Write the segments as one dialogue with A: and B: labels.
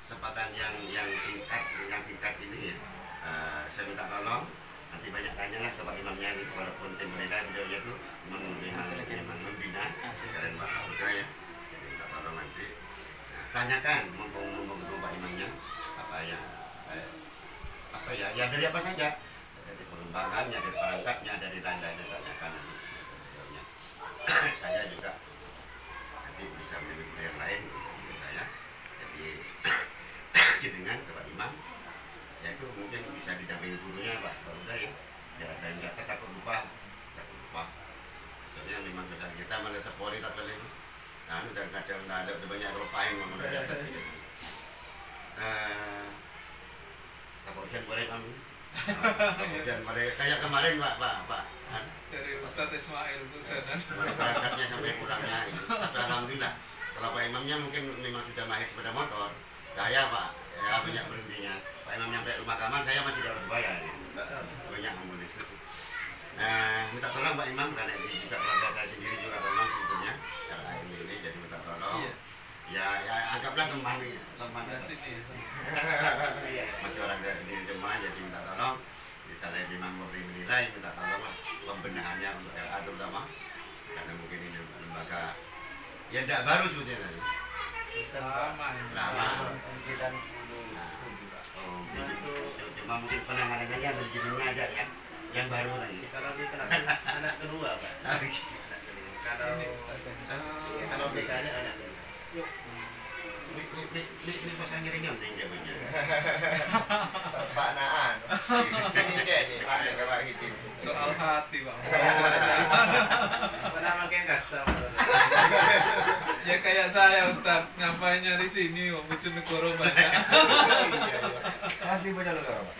A: kesempatan yang singkat ini ya, saya minta tolong nanti banyak tanyalah ke Pak Imamnya ini, walaupun tim penilaian beliau itu memang membina sekalian Pak Kapolda ya. Jadi minta tolong nanti tanyakan mumpung ketemu Pak Imamnya apa ya dari apa saja, dari pengembangannya, dari perangkatnya, dari tandanya, tanyakan nanti beliaunya. Saya juga nanti bisa meneliti yang lain untuk saya. Jadi dengan Pak Imam ya itu mungkin bisa didampingi gurunya Pak Kapolda ya, biar ada yang kata takut lupa. Soalnya memang kesal kita mana sepori tak boleh itu. Nah, udah ada banyak lupain ngomong udah dapat gitu. Takut hujan boleh kami. Takut hujan boleh kayak kemarin Pak.
B: Dari Ustadz Ismail untuk sana.
A: Mulai berangkatnya sampai pulangnya gitu. Tapi alhamdulillah kalau Pak Imamnya mungkin memang sudah mahir sepeda motor. Saya Pak ya banyak berhentinya. Pak Imam nyampe rumah Kamal saya masih harus bayar. Banyak ngomong itu. Minta tolong Pak Imam karena ini juga keluarga saya sendiri juga tolong sebetulnya. Karena ini jadi minta tolong. Ya anggaplah teman
B: sini.
A: Masih orang saya sendiri teman jadi minta tolong. Misalnya Imam Murni menilai minta tolong lah pembenahannya untuk LA terutama karena mungkin ini lembaga ya tidak baru sebetulnya lama. Cuma mungkin penanganannya berjenengnya aja ya yang baru lagi.
C: Kalau ini anak kedua Pak. Kalau BK-nya anak kedua.
A: Ini pasangnya ringan nih dia punya.
C: Pak Naan. Ini dia nih Pak Kawar Hitim.
B: Soal hati Pak.
C: Pernah pakai custom.
B: Ya kayak saya Ustadz, ngapain nyari sini wong Bojonegoro banyak.
C: Pasti Bojonegoro Pak.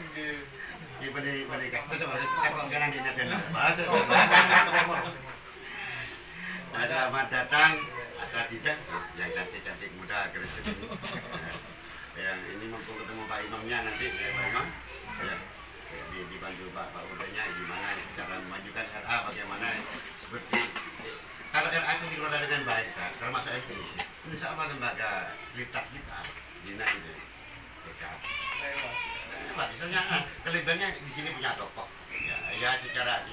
A: Di pada custom sebenarnya takut jangan dinadain bahasa. Selamat datang asatidah yang cantik-cantik muda agresif ini. Yang ini mumpung ketemu Pak Imamnya nanti ya Pak Imam ya dibantu Pak Udanya gimana cara memajukan RA bagaimana seperti kalau RA itu dikelola dengan baik kan termasuk ini insya Allah lembaga lintas kita Dina itu dekat lewat misalnya kelebihannya di sini punya tokoh ya secara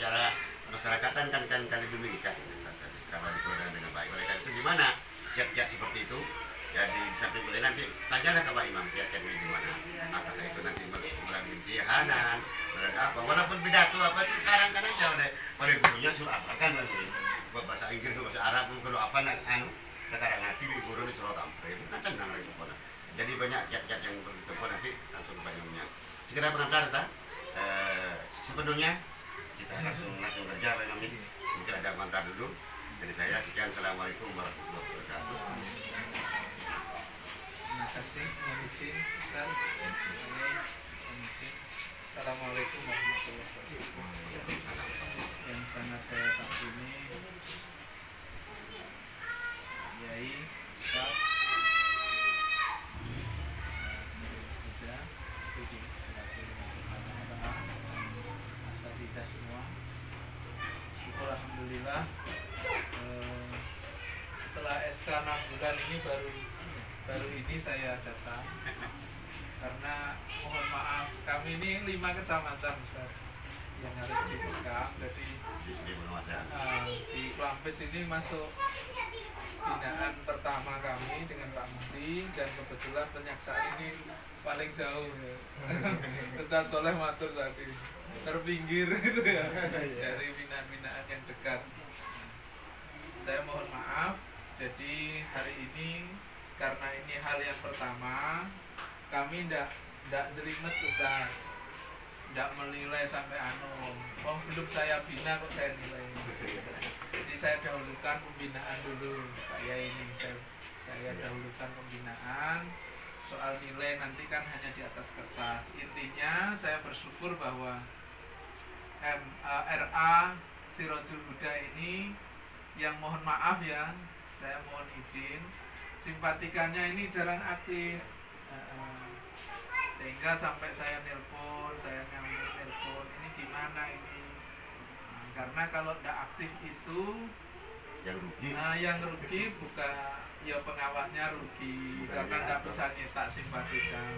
A: masyarakatan kan lebih mengikat kalau dikelola dengan baik. Oleh karena itu gimana kiat-kiat seperti itu ya di samping boleh nanti tanyalah ke Pak Imam kiat-kiatnya gimana, apakah itu nanti melalui imtihanan melalui apa walaupun pidato apa itu sekarang kan aja oleh gurunya suruh hafalkan nanti bahasa Inggris bahasa Arab kalau hafal sekarang nanti di guru ini suruh tampil itu kan senang responnya. Jadi banyak kiat-kiat yang perlu ditempuh nanti langsung ke Pak Imamnya. Segera pengantar sepenuhnya kita langsung kerja Pak Imam ini mungkin ada pengantar dulu. Dari saya sekian, assalamualaikum warahmatullahi wabarakatuh.
B: Terima kasih, mohon izin Ustaz. Assalamualaikum warahmatullahi wabarakatuh. Yang sangat saya takdimi Yai Ustaz Muda Studi asatidah semua. Syukur alhamdulillah setelah SK 6 bulan ini baru ini saya datang karena mohon maaf kami ini 5 kecamatan Ustaz yang harus dipegang. Jadi di Klampis ini masuk binaan pertama kami dengan Pak Mudi dan kebetulan penyaksaan ini paling jauh ya. Ustaz Soleh matur tadi terpinggir gitu ya dari binaan-binaan yang dekat. Saya mohon maaf, jadi hari ini karena ini hal yang pertama kami ndak jelimet Ustaz, ndak menilai sampai belum saya bina kok saya nilai. Jadi saya dahulukan pembinaan dulu Pak Yai ini, saya dahulukan pembinaan. Soal nilai nanti kan hanya di atas kertas. Intinya saya bersyukur bahwa RA Sirojul Huda ini yang mohon maaf ya, saya mohon izin simpatikannya ini jarang aktif sehingga sampai saya nyambung nelpon ini gimana ini karena kalau tidak aktif itu
A: Yang rugi.
B: Nah, yang rugi bukan ya pengawasnya rugi karena nggak bisa nyetak simpatikan.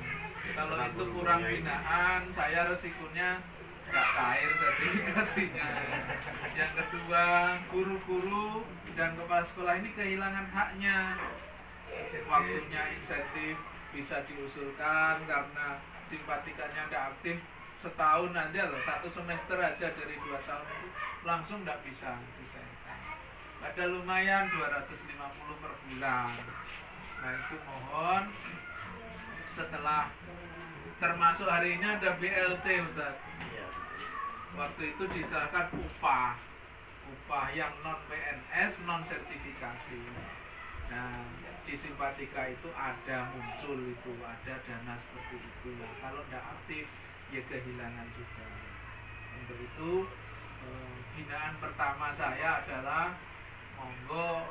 B: Kalau itu kurang binaan, saya resikonya nggak cair sertifikasinya. Yang kedua, guru-guru dan kepala sekolah ini kehilangan haknya. Waktunya insentif bisa diusulkan karena simpatikannya tidak aktif setahun aja loh, 1 semester aja dari 2 tahun itu langsung nggak bisa. Ada lumayan 250 per bulan. Nah itu mohon setelah termasuk hari ini ada BLT Ustaz. Waktu itu diserahkan upah yang non PNS, non sertifikasi. Nah di simpatika itu ada muncul itu, ada dana seperti itu. Nah, kalau tidak aktif ya kehilangan juga. Untuk itu binaan pertama saya adalah monggo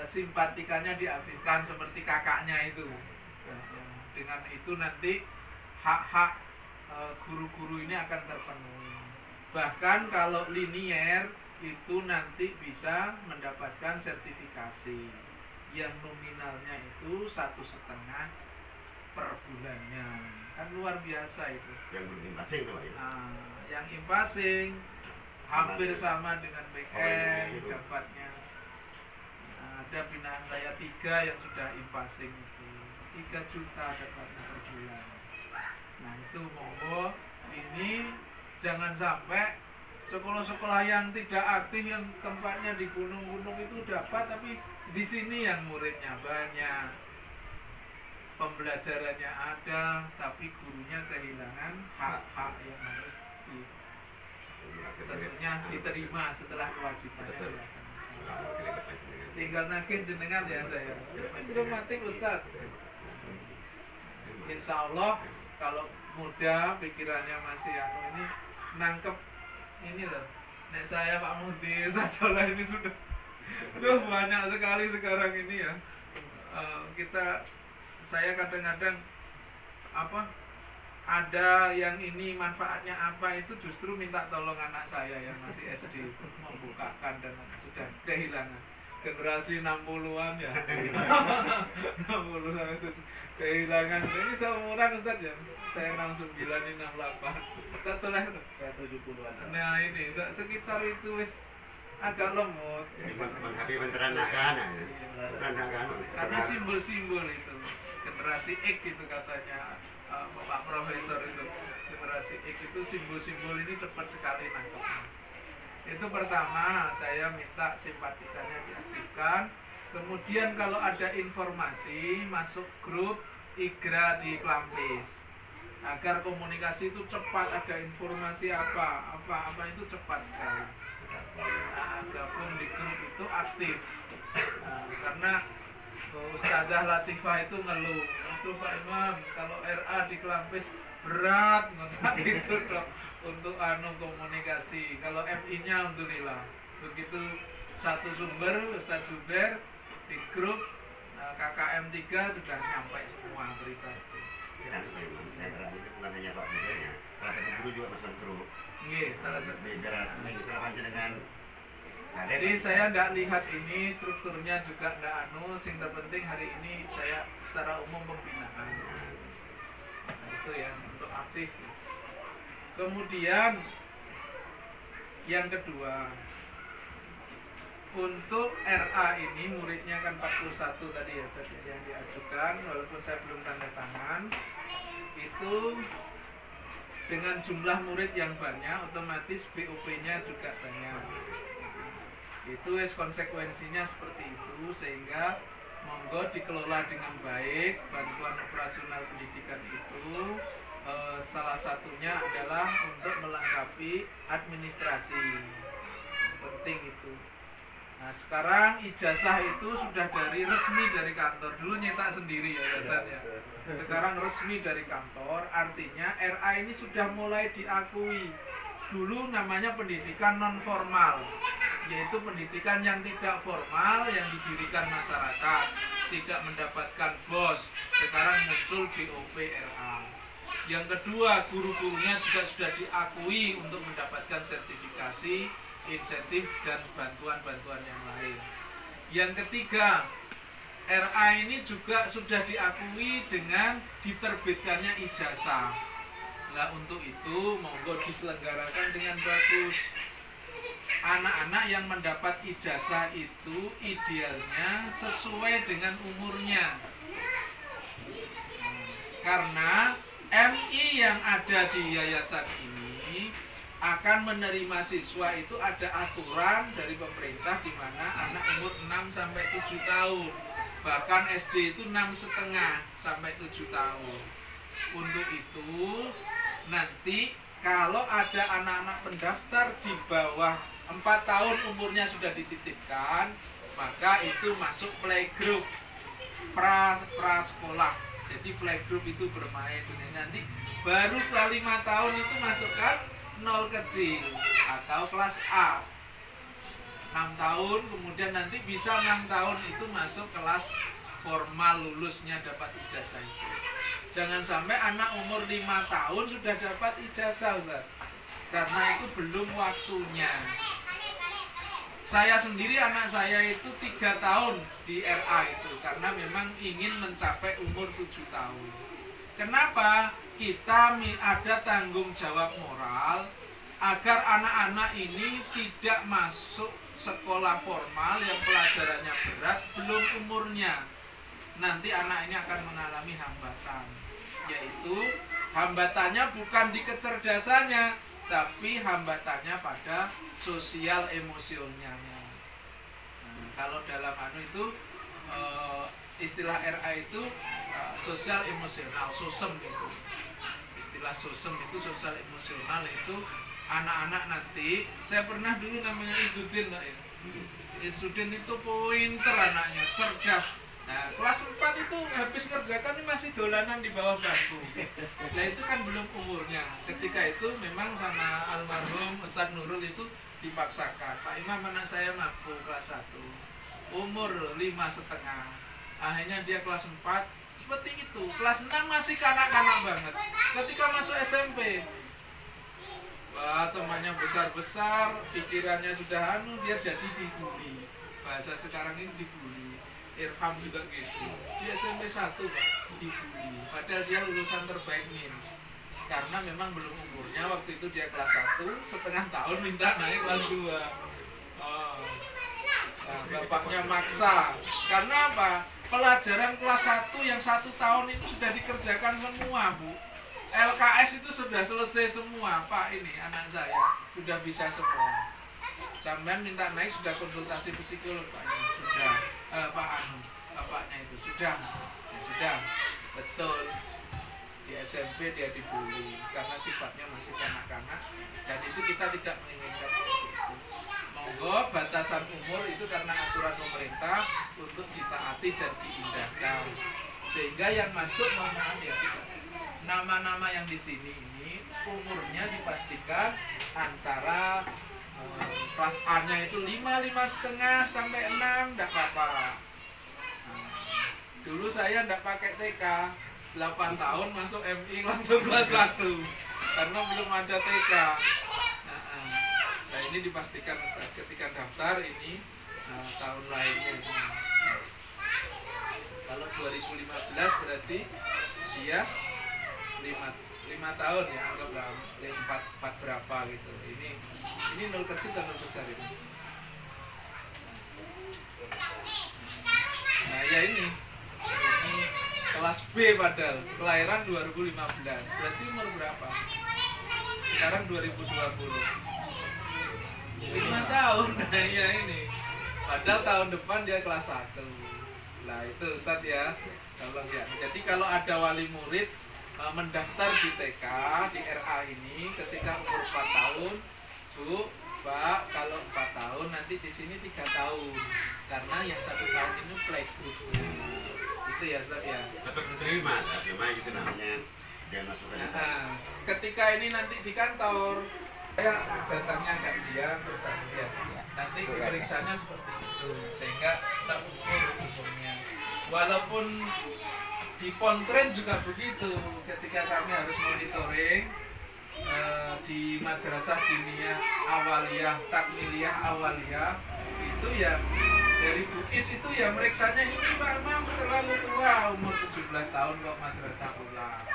B: simpatikanya diaktifkan seperti kakaknya itu. Dengan itu nanti hak-hak guru-guru ini akan terpenuhi. Bahkan kalau linier itu nanti bisa mendapatkan sertifikasi yang nominalnya itu 1,5 per bulannya. Kan luar biasa itu.
A: Yang berimbasing tuh Pak ya.
B: Nah, yang impasing hampir sama dengan PN dapatnya. Nah, ada binaan saya 3 yang sudah impasing itu 3 juta dapatnya per bulan. Nah itu monggo ini jangan sampai sekolah-sekolah yang tidak aktif yang tempatnya di gunung-gunung itu dapat tapi di sini yang muridnya banyak, pembelajarannya ada tapi gurunya kehilangan hak-hak yang harus tentunya diterima setelah kewajibannya dilaksanakan. Tinggal nagih jenengan ya saya. Belum mati Ustaz. Insya Allah kalau muda pikirannya masih ini nangkep ini loh. Nek saya Pak Mudi Ustaz Soleh ini sudah banyak sekali sekarang ini ya. Saya kadang-kadang ada yang ini manfaatnya apa itu justru minta tolong anak saya yang masih SD membukakan dan sudah kehilangan generasi 60-an ya 60 sampai 7 kehilangan ini seumuran Ustaz ya saya 69 ini 68 Ustaz Soleh
C: Saya 70-an.
B: nah ini sekitar itu wis agak lemot
A: Menghabi menteranak-anak ya. Menteranak-anak.
B: karena simbol-simbol itu generasi X itu katanya Pak Profesor itu generasi X itu simbol-simbol ini cepat sekali nangkepnya. Itu pertama saya minta simpatikanya diaktifkan. Kemudian kalau ada informasi masuk grup IGRA di Klampis agar komunikasi itu cepat, ada informasi apa itu cepat sekali. Nah, gabung di grup itu aktif. Karena Ustazah Latifah itu ngeluh, itu Pak Imam kalau RA di Klampis berat gitu dong untuk komunikasi. Kalau FI-nya alhamdulillah begitu satu sumber Ustaz Zuber di grup KKM 3 sudah nyampe semua berita itu.
A: Dan memang RA itu bukan hanya Pak Budanya, salah satu guru juga masuk grup.
B: Nggih, salah satu.
A: Silakan dengan.
B: Jadi saya tidak lihat ini strukturnya juga tidak sing terpenting hari ini saya secara umum pembinaan. Nah, itu ya untuk aktif. Kemudian yang kedua untuk RA ini muridnya kan 41 tadi ya yang diajukan walaupun saya belum tanda tangan itu dengan jumlah murid yang banyak otomatis BOP-nya juga banyak. Itu konsekuensinya seperti itu sehingga monggo dikelola dengan baik bantuan operasional pendidikan itu salah satunya adalah untuk melengkapi administrasi penting itu. Nah sekarang ijazah itu sudah resmi dari kantor, dulu nyetak sendiri yayasannya, sekarang resmi dari kantor, artinya RA ini sudah mulai diakui. Dulu namanya pendidikan non formal, yaitu pendidikan yang tidak formal yang didirikan masyarakat, tidak mendapatkan BOS. Sekarang muncul BOP RA. Yang kedua, guru-gurunya juga sudah diakui untuk mendapatkan sertifikasi insentif dan bantuan-bantuan yang lain. Yang ketiga, RA ini juga sudah diakui dengan diterbitkannya ijazah. Nah, untuk itu monggo diselenggarakan dengan bagus. Anak-anak yang mendapat ijazah itu idealnya sesuai dengan umurnya. Karena MI yang ada di yayasan ini akan menerima siswa itu ada aturan dari pemerintah di mana anak umur 6 sampai 7 tahun. Bahkan SD itu 6,5 sampai 7 tahun. Untuk itu nanti kalau ada anak-anak pendaftar di bawah 4 tahun umurnya sudah dititipkan, maka itu masuk playgroup pra-sekolah. Jadi playgroup itu bermain. Nanti baru 5 tahun itu masukkan 0 kecil atau kelas A. 6 tahun, kemudian nanti bisa 6 tahun itu masuk kelas formal, lulusnya dapat ijazah itu. Jangan sampai anak umur 5 tahun sudah dapat ijazah, Ustaz. Karena itu belum waktunya. Saya sendiri, anak saya itu 3 tahun di RA itu karena memang ingin mencapai umur 7 tahun. Kenapa? Kita ada tanggung jawab moral agar anak-anak ini tidak masuk sekolah formal yang pelajarannya berat belum umurnya. Nanti anak ini akan mengalami hambatan, yaitu hambatannya bukan di kecerdasannya, tapi hambatannya pada sosial emosionalnya. Nah, kalau dalam itu istilah RA itu sosial emosional, SOSEM itu. Istilah SOSEM itu sosial emosional itu anak-anak nanti, saya pernah dulu namanya Izudin, Izudin itu pinter anaknya, cerdas. Nah, kelas 4 itu habis ngerjakan ini masih dolanan di bawah bangku. Nah, itu kan belum umurnya. Ketika itu memang sama almarhum Ustadz Nurul itu dipaksakan. Pak Imam, anak saya mampu kelas 1. Umur 5,5. Akhirnya dia kelas 4. Seperti itu. Kelas 6 masih kanak-kanak banget. Ketika masuk SMP, wah, temannya besar-besar, pikirannya sudah dia jadi dibully. Bahasa sekarang ini dibully. Irham juga gitu. Dia SMP 1 Pak, dibully. Padahal dia lulusan terbaik NIM. Karena memang belum umurnya, waktu itu dia kelas 1, setengah tahun minta naik kelas 2. Oh. Nah, bapaknya maksa. Karena apa? Pelajaran kelas 1 yang 1 tahun itu sudah dikerjakan semua, Bu. LKS itu sudah selesai semua, Pak. Ini anak saya sudah bisa semua. Sampean minta naik sudah konsultasi psikolog, Pak. Ini sudah. Pak Anu, bapaknya itu sudah. Ya sudah. Betul. Di SMP dia dibully karena sifatnya masih kanak-kanak, dan itu kita tidak menginginkan seperti itu. Monggo batasan umur itu karena aturan pemerintah untuk ditaati dan diindahkan. Sehingga yang masuk, mohon maaf ya, nama-nama yang di sini ini umurnya dipastikan antara kelas A-nya itu 5, 5,5 sampai 6, enggak apa-apa. Nah, dulu saya enggak pakai TK, 8 tahun masuk MI langsung kelas 1 karena belum ada TK. Nah, ini dipastikan Ustaz, ketika daftar ini tahun lahirnya ini. Kalau 2015 berarti dia 5 tahun ya, anggaplah 4 berapa gitu. Ini 0 kecil dan 0 besar ini. Nah ya ini kelas B padahal, kelahiran 2015. Berarti umur berapa? Sekarang 2020. 5 tahun. Nah ya ini. Padahal tahun depan dia kelas 1. Nah itu Ustadz ya. Tolong ya. Jadi kalau ada wali murid mendaftar di TK, di RA ini ketika umur 4 tahun, Bu, Pak, kalau 4 tahun nanti di sini 3 tahun. Karena yang 1 tahun ini playgroup. Itu ya Ustaz ya.
A: Tetap diterima, tapi itu namanya dia masukkan.
B: Nah, ketika ini nanti di kantor, saya datangnya agak siang terus ya. Nanti pemeriksanya seperti itu sehingga tak ukur umurnya. Walaupun di Pontren juga begitu, ketika kami harus monitoring di madrasah diniyah awaliyah, takmiliyah awaliyah itu ya dari Bukis itu ya meriksanya ini Pak Imam terlalu tua, umur 17 tahun kok madrasah ulang,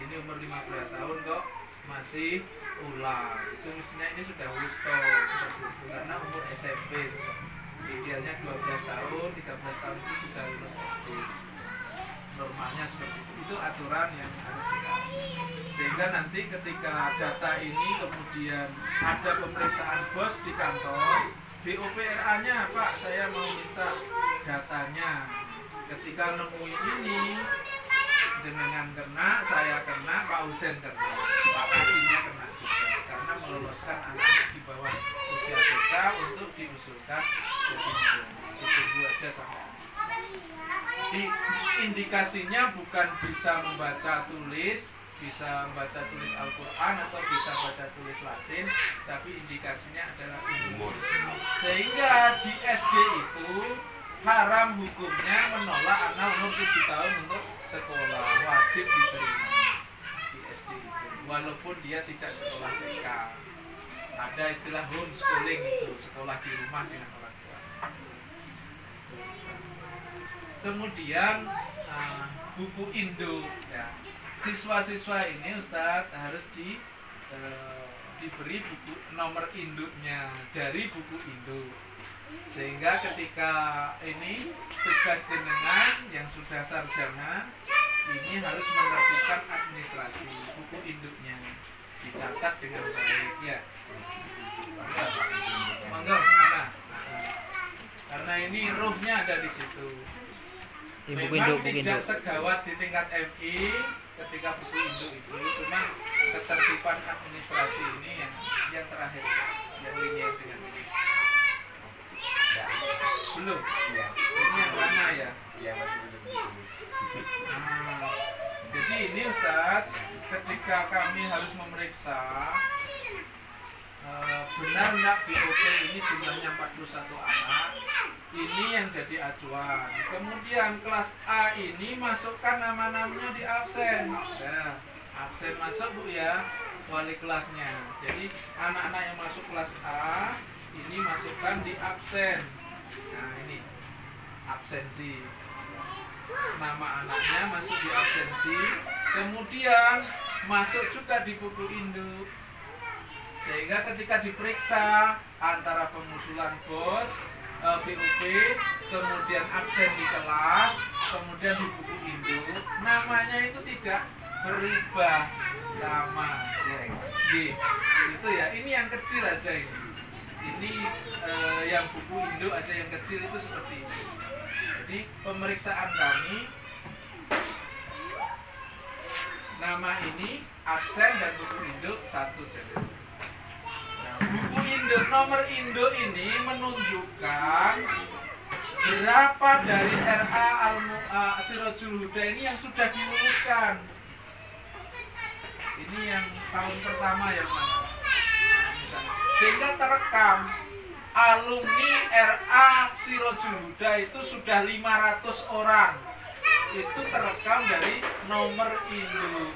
B: ini umur 15 tahun kok masih ulang, itu mestinya ini sudah wusto seperti itu karena umur SMP idealnya 12 tahun, 13 tahun itu sudah lulus SD, normalnya seperti itu aturan yang harus kita, sehingga nanti ketika data ini kemudian ada pemeriksaan bos di kantor, BOPRA-nya Pak saya mau minta datanya, ketika nemuin ini jenengan kena, saya kena, Pak Husen kena, Pak Kasihnya kena juga karena meloloskan anak di bawah usia TK untuk diusulkan jadi ditunggu aja sampai. Jadi indikasinya bukan bisa membaca tulis, bisa membaca tulis Al-Quran atau bisa baca tulis Latin, tapi indikasinya adalah umur. Sehingga di SD itu haram hukumnya menolak anak umur 7 tahun untuk sekolah, wajib diterima di SD itu, walaupun dia tidak sekolah TK. Ada istilah homeschooling itu, sekolah di rumah dengan orang tua. Kemudian buku Indo ya. Siswa-siswa ini Ustadz harus diberi buku nomor induknya dari buku Indo, sehingga ketika ini tugas jenengan yang sudah sarjana ini harus menertibkan administrasi buku induknya, dicatat dengan baik ya. Monggo mana? Karena ini ruhnya ada di situ. Memang tidak segawat di tingkat MI ketika buku induk itu, cuma ketertiban administrasi ini yang terakhir, yang linear dengan ini. Belum?
C: Iya.
B: Ini yang mana ya?
C: Iya, masih belum.
B: Jadi ini Ustadz, ketika kami harus memeriksa benar enggak BOP ini jumlahnya 41 anak, ini yang jadi acuan. Kemudian kelas A ini masukkan nama-namanya di absen. Nah, absen masuk Bu ya, wali kelasnya. Jadi anak-anak yang masuk kelas A ini masukkan di absen. Nah ini absensi, nama anaknya masuk di absensi. Kemudian masuk juga di buku induk, sehingga ketika diperiksa antara pengusulan bos, BUP, kemudian absen di kelas, kemudian di buku induk, namanya itu tidak berubah sama. Itu ya, ini yang kecil aja ini. Ini yang buku induk aja yang kecil itu seperti ini. Jadi pemeriksaan kami, nama ini absen dan buku induk satu jadi. Buku induk, nomor induk ini menunjukkan berapa dari RA Sirajul Huda ini yang sudah diluluskan. Ini yang tahun pertama yang mana? Nah, misalnya. Sehingga terekam alumni RA Sirajul Huda itu sudah 500 orang. Itu terekam dari nomor induk.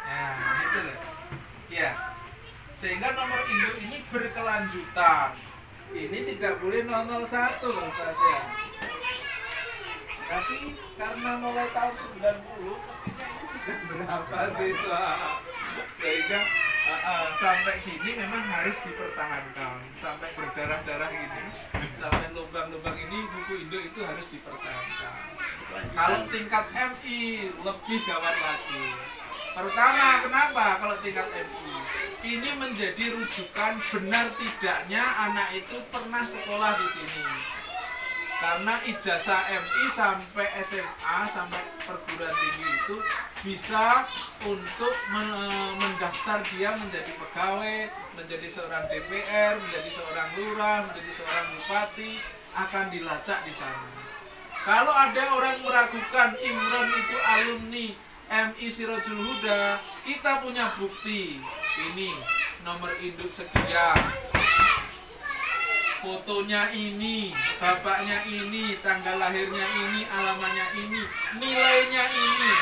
B: Nah, itu loh. Ya, sehingga nomor induk ini berkelanjutan. Ini tidak boleh 001 loh saja. Tapi karena mulai tahun 90 mestinya ini sudah berapa siswa, sehingga sampai gini memang harus dipertahankan. Sampai berdarah-darah gini, sampai lubang-lubang ini buku induk itu harus dipertahankan. Kalau tingkat MI lebih gawat lagi. Pertama, kenapa kalau tingkat MI? Ini menjadi rujukan benar tidaknya anak itu pernah sekolah di sini. Karena ijazah MI sampai SMA, sampai perguruan tinggi itu bisa untuk mendaftar dia menjadi pegawai, menjadi seorang DPR, menjadi seorang lurah, menjadi seorang bupati, akan dilacak di sana. Kalau ada orang meragukan Imron itu alumni MI Sirajul Huda, kita punya bukti. Ini nomor induk sekian, fotonya ini, bapaknya ini, tanggal lahirnya ini, alamatnya ini, nilainya ini.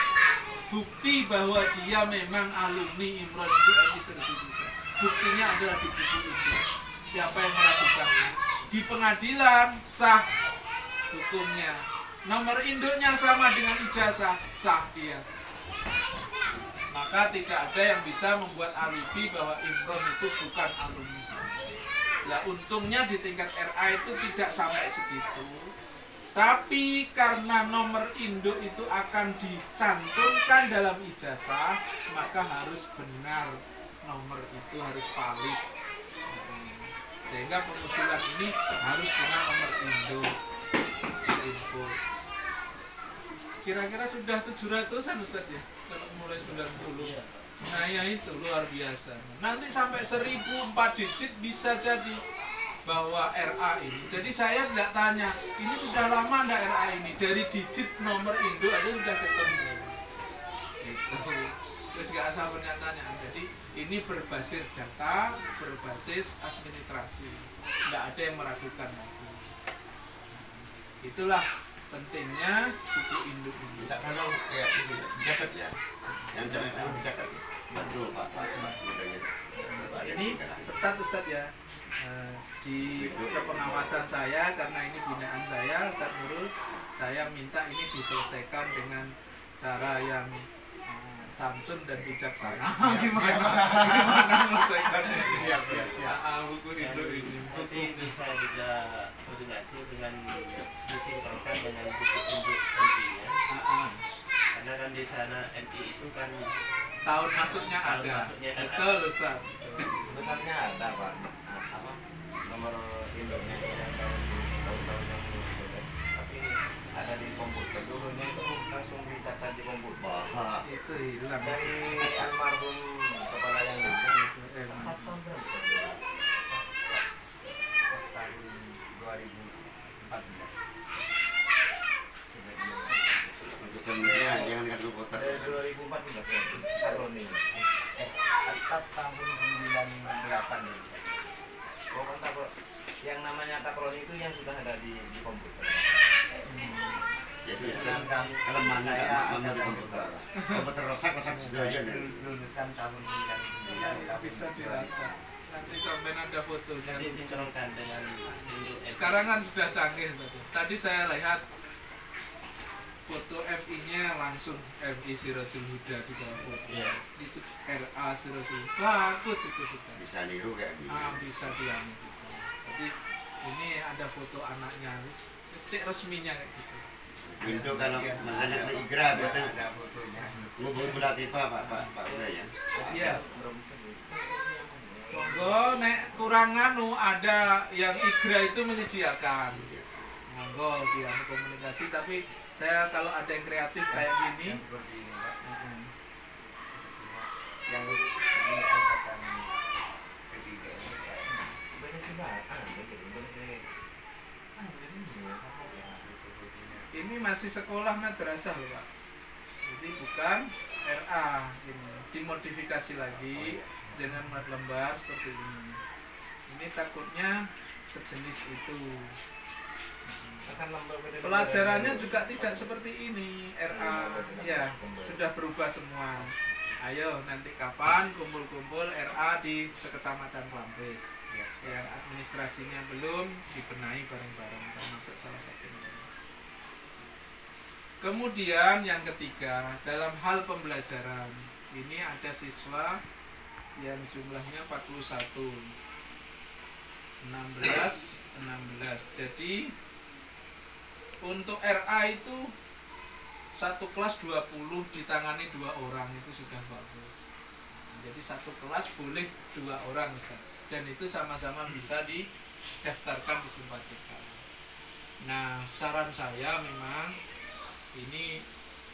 B: Bukti bahwa dia memang alumni Imron itu MI Sirajul Huda. Buktinya adalah di buku itu. Siapa yang meragukan? Di pengadilan sah hukumnya. Nomor induknya sama dengan ijazah, sah dia. Maka tidak ada yang bisa membuat alibi bahwa Imron itu bukan alumni. Lah untungnya di tingkat RA itu tidak sampai segitu. Tapi karena nomor induk itu akan dicantumkan dalam ijazah, maka harus benar, nomor itu harus valid. Sehingga pengusulan ini harus dengan nomor induk. Input. Kira-kira sudah 700-an Ustaz ya? Kalau mulai 90. Nah ya itu luar biasa. Nanti sampai 1004 digit bisa jadi bahwa RA ini. Jadi saya tidak tanya, ini sudah lama enggak RA ini? Dari digit nomor induk aja sudah ketemu. Gitu. Terus nggak asal tanya. Jadi ini berbasis data, berbasis administrasi. Nggak ada yang meragukan lagi. Itulah pentingnya buku induk ini.
A: Tidak kalau ya dicatat ya. Yang jangan dicatat. Betul Pak.
B: Ini setat Ustaz ya. Di kepengawasan saya karena ini binaan saya Ustaz Nurul, saya minta ini diselesaikan dengan cara yang santun dan bijaksana. Gimana menyelesaikannya? Buku induk ini.
D: Nanti bisa juga koordinasi dengan disinkronkan dengan buku induk MI-nya. Karena kan di sana MI itu kan
B: tahun masuknya ada. Betul Ustaz.
C: Sebenarnya ada Pak. Apa? Nomor induknya yang tahun-tahun yang sudah. Tapi ada di komputer. Dulunya itu langsung dicatat di komputer.
B: Itu hilang.
C: Dari almarhum kepala yang dulu. Tahun berapa? Tahun 2014.
A: Sebenarnya jangan kan komputer.
C: Dari 2014 tahun ini. Tetap tahun 98 ini. Pokoknya yang namanya takron itu yang sudah ada di komputer.
A: Jadi kelemahannya sama di komputer. Komputer rusak sudah aja nih.
C: Lulusan tahun 99
B: Bisa dilacak. Nanti sampai ada fotonya.
D: disinkronkan dengan induk MI.
B: Sekarang kan sudah canggih tadi saya lihat foto MI-nya langsung MI Sirajul Huda di bawah foto.
D: Iya.
B: Itu RA Sirajul Huda. Bagus itu sudah.
A: Bisa niru kayak gini.
B: Bisa diambil gitu. Jadi ini ada foto anaknya. Cek resminya kayak gitu.
A: Itu kalau menanyakan Igra berarti
C: ada fotonya.
A: ngubung bulat tipa Pak Ulay ya.
B: Iya. Monggo nek kurang anu ada yang Igra itu menyediakan. Monggo dia komunikasi tapi saya kalau ada yang kreatif kayak gini
C: Seperti ini Pak. Yang ini angkatan ketiga ini Pak. Benar sih Pak.
B: ini masih sekolah madrasah loh Pak. Jadi bukan RA ini dimodifikasi lagi dengan lembar seperti ini. Ini takutnya sejenis itu. Pelajarannya juga tidak seperti ini RA ya sudah berubah semua. Ayo nanti kapan kumpul-kumpul RA di sekecamatan Klampis. Yang administrasinya belum dibenahi bareng-bareng termasuk salah satunya. Kemudian yang ketiga dalam hal pembelajaran ini ada siswa yang jumlahnya 41 16. Jadi untuk RA itu satu kelas 20 ditangani 2 orang itu sudah bagus. Jadi satu kelas boleh 2 orang Ustaz. Dan itu sama-sama bisa didaftarkan di Simpatika. Nah saran saya memang ini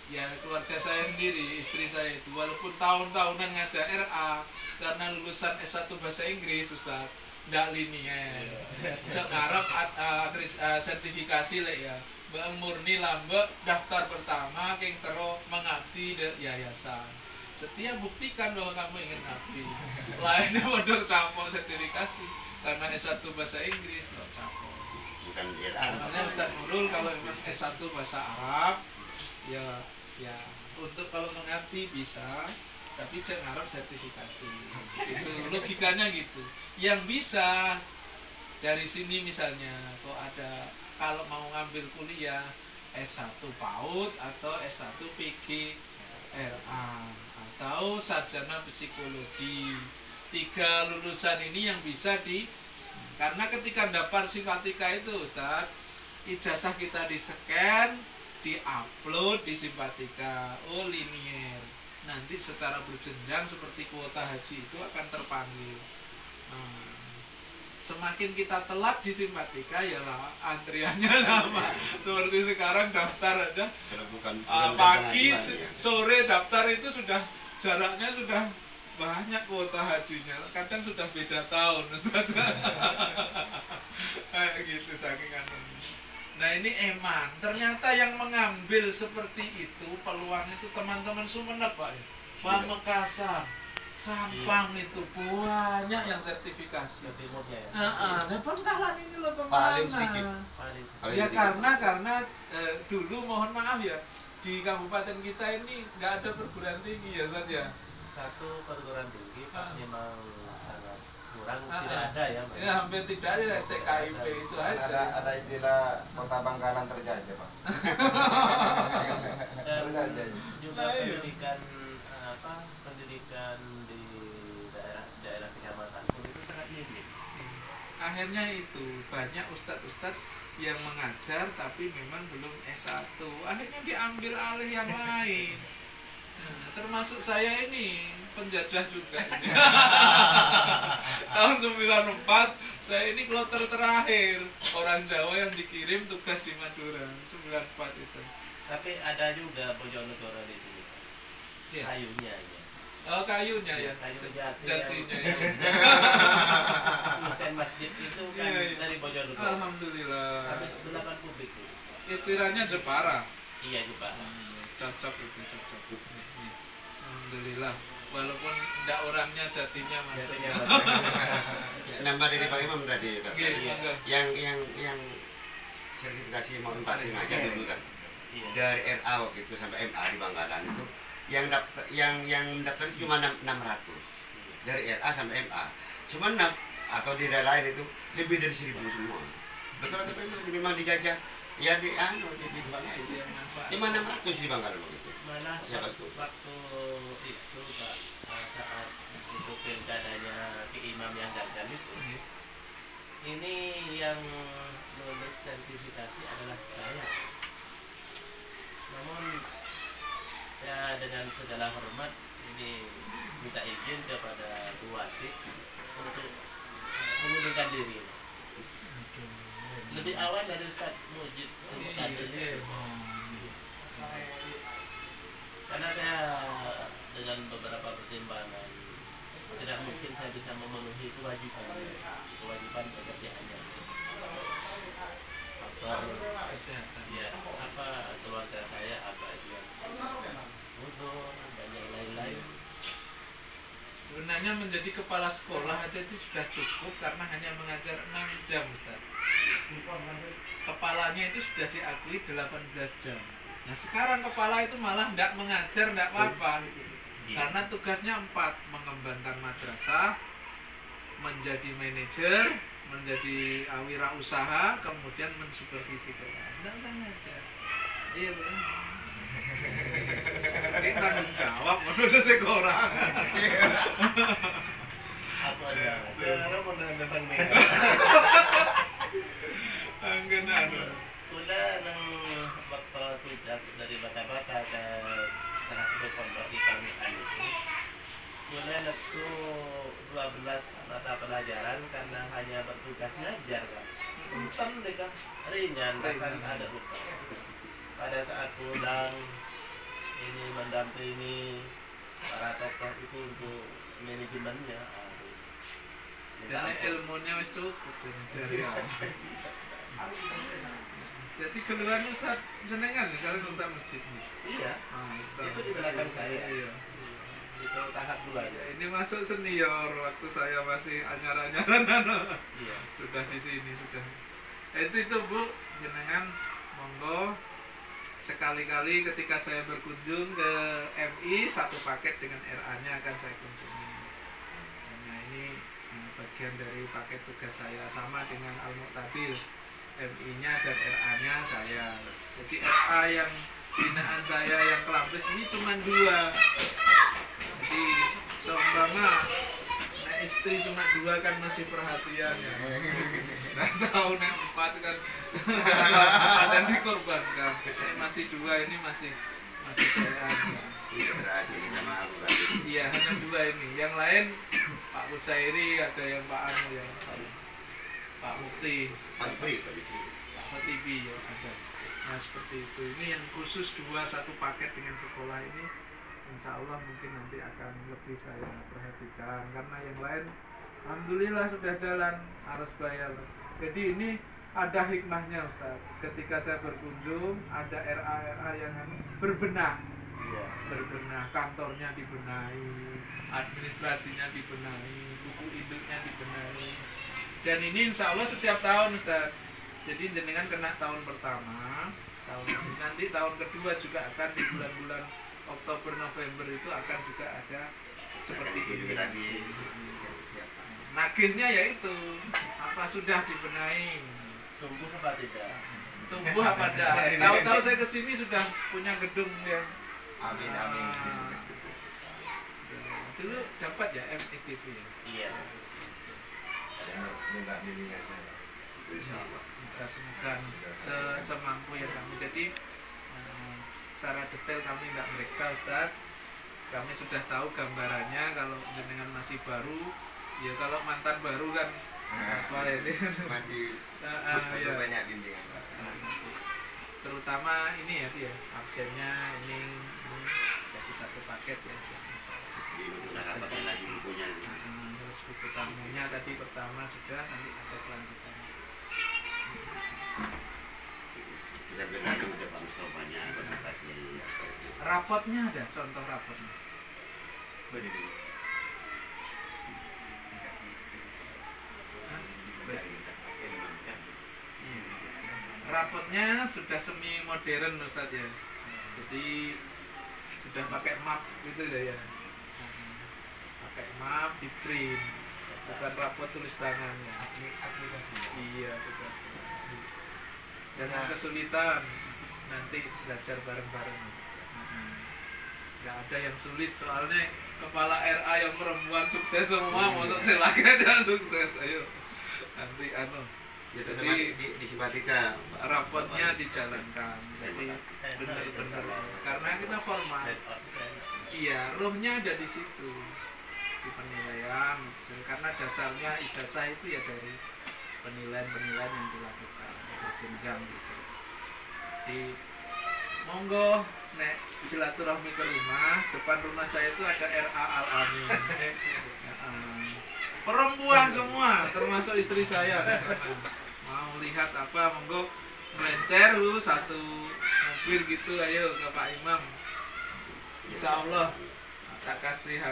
B: ya keluarga saya sendiri, istri saya itu walaupun tahun-tahunan ngajar RA karena lulusan S1 bahasa Inggris Ustaz ndak linier. Cek ngarep sertifikasi lek ya. Mbak Murni Lambek daftar pertama keng tero mengabdi di yayasan. Setia buktikan bahwa kamu ingin ngabdi. Lainnya bodoh capok sertifikasi karena S1 bahasa Inggris kok capok.
A: Bukan RA.
B: Makanya Ustaz Nurul kalau memang S1 bahasa Arab ya untuk kalau mengabdi bisa, tapi cek ngarep sertifikasi. Itu logikanya gitu. Yang bisa dari sini misalnya kalau mau ngambil kuliah S1 PAUD atau S1 PGRA atau sarjana psikologi. 3 lulusan ini yang bisa karena ketika daftar Simpatika itu Ustaz, ijazah kita di-scan, di-upload di Simpatika, linier. Nanti secara berjenjang seperti kuota haji itu akan terpanggil. Semakin kita telat di Simpatika, ya lah antriannya lama. Seperti sekarang daftar aja
A: bukan
B: pagi, sore daftar itu sudah jaraknya sudah banyak kuota hajinya, kadang sudah beda tahun Ustaz. Kayak gitu saking anunya. Nah ini emang ternyata yang mengambil seperti itu peluang itu teman-teman Sumeneb Pak ya, Pamekasan, Sampang itu banyak yang sertifikasi.
D: Timurnya ya.
B: Nah Bangkalan ini loh
A: Paling sedikit.
B: Ya karena dulu mohon maaf ya, di kabupaten kita ini nggak ada perguruan tinggi ya Ustaz ya.
D: Satu perguruan tinggi Pak memang sangat kurang, tidak ada ya.
B: Ya hampir tidak ada STKIP itu aja.
C: Ada istilah kota Bangkalan terjajah Pak.
D: Dan juga pendidikan di daerah kecamatan pun itu sangat minim.
B: Akhirnya itu banyak ustadz-ustadz yang mengajar tapi memang belum S1. Akhirnya diambil alih yang lain. Termasuk saya ini penjajah juga ini. Tahun 94 saya ini kloter terakhir orang Jawa yang dikirim tugas di Madura 94 itu.
D: Tapi ada juga Bojonegoro di sini.
B: Ya.
D: Kayunya ya.
B: Oh kayunya ya.
D: Kayu
B: jatinya ya.
D: Mesin masjid itu kan
B: Iya.
D: dari Bojonegoro.
B: Alhamdulillah.
D: Habis 8 kubik.
B: Itirannya Jepara.
D: Iya juga.
B: Cocok itu cocok. Alhamdulillah. Walaupun tidak orangnya jatinya masuk.
A: Nambah dari Pak Imam tadi.
B: Iya.
A: Yang sertifikasi mau passing aja dulu kan.
D: Iya.
A: Dari RA waktu itu sampai MA di Bangkalan itu yang daftar itu cuma 600 dari RA sampai MA, cuma atau di daerah lain itu lebih dari 1000 semua. Betul atau memang dijajah ya di tempat lain. Cuma 600 di Bangkalan waktu itu.
D: Malah
A: Siapa tuh?
D: waktu itu Pak, saat untuk pilkadanya Ki Imam yang gagal itu, ini yang lulus sertifikasi adalah saya. Namun saya dengan segala hormat ini minta izin kepada Buati untuk mengundurkan diri. Lebih awal dari Ustaz Mujib kadernya. Karena saya dengan beberapa pertimbangan tidak mungkin saya bisa memenuhi kewajiban pekerjaannya. Faktor
B: Kesehatan.
D: ya keluarga saya itu yang butuh dan yang lain-lain.
B: Sebenarnya menjadi kepala sekolah aja itu sudah cukup karena hanya mengajar 6 jam Ustaz. Kepalanya itu sudah diakui 18 jam. Nah sekarang kepala itu malah tidak mengajar, tidak apa-apa. Karena tugasnya 4, mengembangkan madrasah, menjadi manajer, menjadi wirausaha, kemudian mensupervisi kelas. Tidak usah ngajar. Iya benar. Ini tanggung jawab menurut sekolah.
D: Apa ada? Saya mau tentang ini.
B: Anggen anu.
D: Sudah nang waktu tugas dari bata-bata ke salah satu pondok di Pamitan itu. Mulai waktu 12 mata pelajaran karena hanya bertugas ngajar kan. Untung deh kan, ringan, rasanya ada lupa. Pada saat pulang ini mendampingi para tokoh itu untuk manajemennya.
B: Karena ilmunya wis cukup dari awal. Jadi keluar Ustaz jenengan kalau Ustaz masjid nih.
D: Iya. Itu di belakang saya.
B: Iya.
D: Itu tahap 2 ya.
B: Ini masuk senior waktu saya masih anyar-anyaran.
D: Iya.
B: Sudah di sini sudah. Itu Bu jenengan monggo sekali-kali ketika saya berkunjung ke MI, satu paket dengan RA-nya akan saya kunjungi. Nah ini bagian dari paket tugas saya, sama dengan Al-Muqtadir, MI-nya dan RA-nya saya. Jadi RA yang binaan saya yang Kelampis ini cuma 2. Jadi seumpama istri cuma 2 kan masih perhatian ya. Nah tahu nek 4 kan dan dikorbankan. Ini masih 2, ini masih saya. Iya hanya 2 ini. Yang lain Pak Kusairi, ada yang Pak Anu ya, Pak Mukti, Pak Tibi ya ada. Nah seperti itu. Ini yang khusus 2 satu paket dengan sekolah ini. Insya Allah mungkin nanti akan lebih saya perhatikan, karena yang lain alhamdulillah sudah jalan, harus bayar. Jadi ini ada hikmahnya Ustaz. Ketika saya berkunjung ada RA yang berbenah, berbenah, kantornya dibenahi, administrasinya dibenahi, buku induknya dibenahi. Dan ini insya Allah setiap tahun Ustaz. Jadi jenengan kena tahun pertama, nanti tahun kedua juga akan di bulan-bulan Oktober November itu akan juga ada seperti ini lagi. Nagihnya yaitu apa sudah dibenahi,
D: tumbuh apa tidak?
B: Tumbuh apa tidak? Tahu-tahu saya kesini sudah punya gedung yang
C: Amin.
B: dulu dapat ya METV ya.
D: Iya.
C: Minta bimbingannya.
B: Semoga semampu ya kami. Jadi secara detail kami nggak meriksa Ustaz. Kami sudah tahu gambarannya. Kalau jenengan masih baru, ya kalau mantan baru kan apa ini
C: Masih
B: ya.
C: banyak bimbingan.
B: Terutama ini ya dia absennya ini jadi satu paket ya.
A: Lagi bukunya.
B: Terus buku tamunya tadi pertama sudah, nanti ada kelanjutannya.
A: Kita benar udah Pak Mustofanya,
B: Rapotnya ada, contoh rapotnya.
C: Beri dulu.
B: Rapotnya sudah semi modern Ustaz ya. Jadi sudah pakai map gitu deh ya. Pakai map di print, bukan rapot tulis tangan ya.
C: Aplikasi.
B: Iya, aplikasi. Jangan kesulitan, nanti belajar bareng-bareng. Nggak ada yang sulit, soalnya kepala RA yang perempuan sukses semua, maksud saya lagi ada sukses. Ayo nanti jadi
A: di Simpatika
B: rapotnya dijalankan, jadi benar-benar karena kita formal. Iya, rohnya ada di situ, di penilaian, karena dasarnya ijazah itu ya dari penilaian yang dilakukan berjenjang gitu. Di monggo nek silaturahmi ke rumah, depan rumah saya itu ada RA Al-Amin. Perempuan semua, termasuk istri saya di sana. Mau lihat apa, monggo melencer satu mobil gitu, ayo ke Pak Imam. Insya Allah tak kasih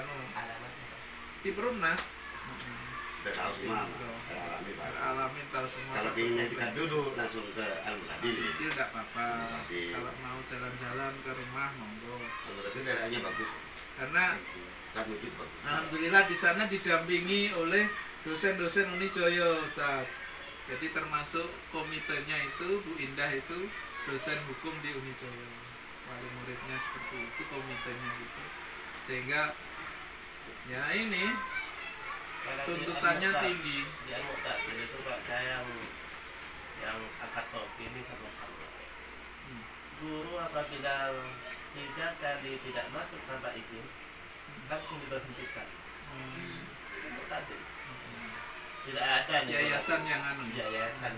B: di Perumnas.
A: sudah tahu semua.
B: Alamin tahu semua.
A: Kalau ingin dekat dulu langsung ke Al-Muqtadir.
B: Itu enggak apa-apa. Kalau mau jalan-jalan ke rumah monggo.
A: Al-Muqtadir daerahnya bagus.
B: Karena
A: kan wujud bagus.
B: alhamdulillah di sana didampingi oleh dosen-dosen Unijoyo, Ustaz. Jadi termasuk komitenya itu Bu Indah itu dosen hukum di Unijoyo. Wali muridnya seperti itu, komitenya gitu. Sehingga ya ini tuntutannya tinggi.
D: Di Al-Muqtadir itu Pak, saya yang angkat topi ini satu hal. Guru apabila 3 kali tidak masuk tanpa izin langsung diberhentikan. Muqtadir. Tidak ada nih
B: Yayasan yang anu.
D: yayasan.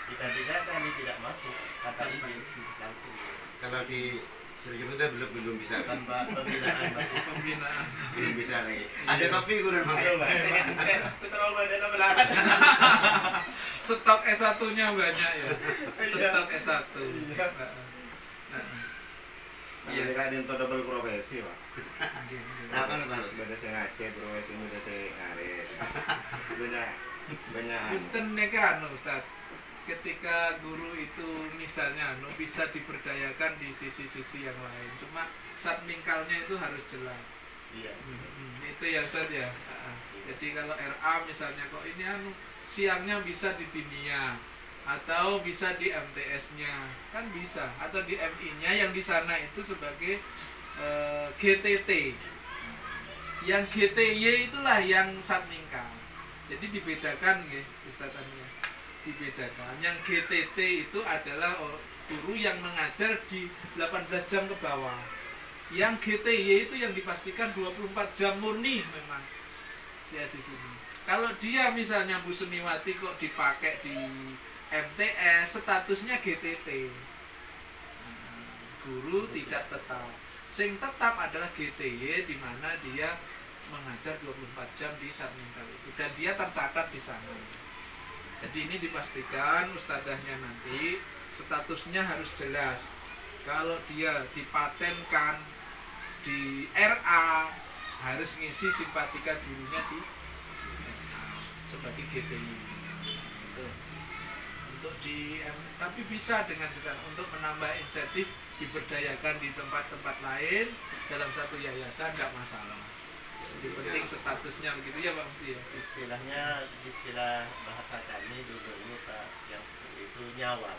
D: Jika 3 kali tidak masuk tanpa izin langsung.
A: Kalau di Suryono belum bisa
D: Tanpa pembinaan masih
B: Pembinaan.
A: belum bisa lagi. Ada kopi kurang
D: Ayo, Pak. Saya setelah badan belakang.
B: Stok S1-nya banyak ya. Stok S1.
C: Iya, kan itu double profesi, Pak.
A: Nah, apa
C: Beda saya Aceh, profesi beda saya ngarit. Banyak.
B: Pinten nih kan Ustaz. ketika guru itu misalnya bisa diberdayakan di sisi-sisi yang lain, cuma satmingkalnya itu harus jelas.
D: Iya.
B: Itu ya Ustaz ya. Jadi kalau RA misalnya kok ini siangnya bisa di Timia atau bisa di MTS-nya kan bisa, atau di MI-nya yang di sana itu sebagai GTT. Yang GTY itulah yang satmingkal. Jadi dibedakan nggih Ustazannya. Dibedakan. Yang GTT itu adalah guru yang mengajar di 18 jam ke bawah. Yang GTY itu yang dipastikan 24 jam murni memang. Ya di sini. Kalau dia misalnya Bu Suniwati kok dipakai di MTS, statusnya GTT. Guru tidak tetap. Sing tetap adalah GTY, di mana dia mengajar 24 jam di satmingkal itu dan dia tercatat di sana. Jadi ini dipastikan ustadzahnya nanti statusnya harus jelas. Kalau dia dipatenkan di RA, harus ngisi simpatika gurunya di sebagai GTI. Untuk tapi bisa dengan sedang untuk menambah insentif diberdayakan di tempat-tempat lain dalam satu yayasan nggak masalah. Yang penting statusnya begitu ya Pak Mufti ya.
D: Istilahnya, istilah bahasa kami dulu Pak, yang seperti itu nyawang.